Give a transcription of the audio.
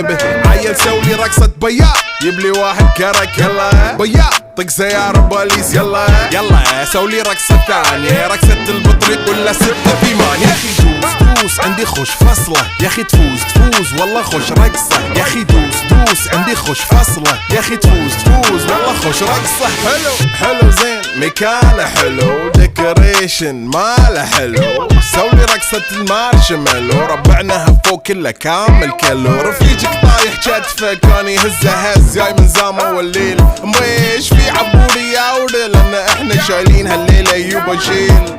جيبه. عيل سولي رقصة بياع يبلي واحد كرك يلا بياع طق سيارة بوليس يلا يلا سولي رقصة ثانية رقصة البطريق ولا 6 في مان. يا اخي دوس عندي خوش فصلة يا اخي تفوز والله خوش رقصة يا اخي دوس عندي خوش فصلة يا اخي تفوز والله خوش رقصة. حلو زين مكانه حلو ديكوريشن ماله حلو سولي رقصة المارشميلو ربعناها فوق كله كامل كيلو. رفيجك طايح كتفه كان يهزه هز جاي من زامه والليل مويش في عبوري يا ودل لان احنا شايلين هالليلة يوبا شيل.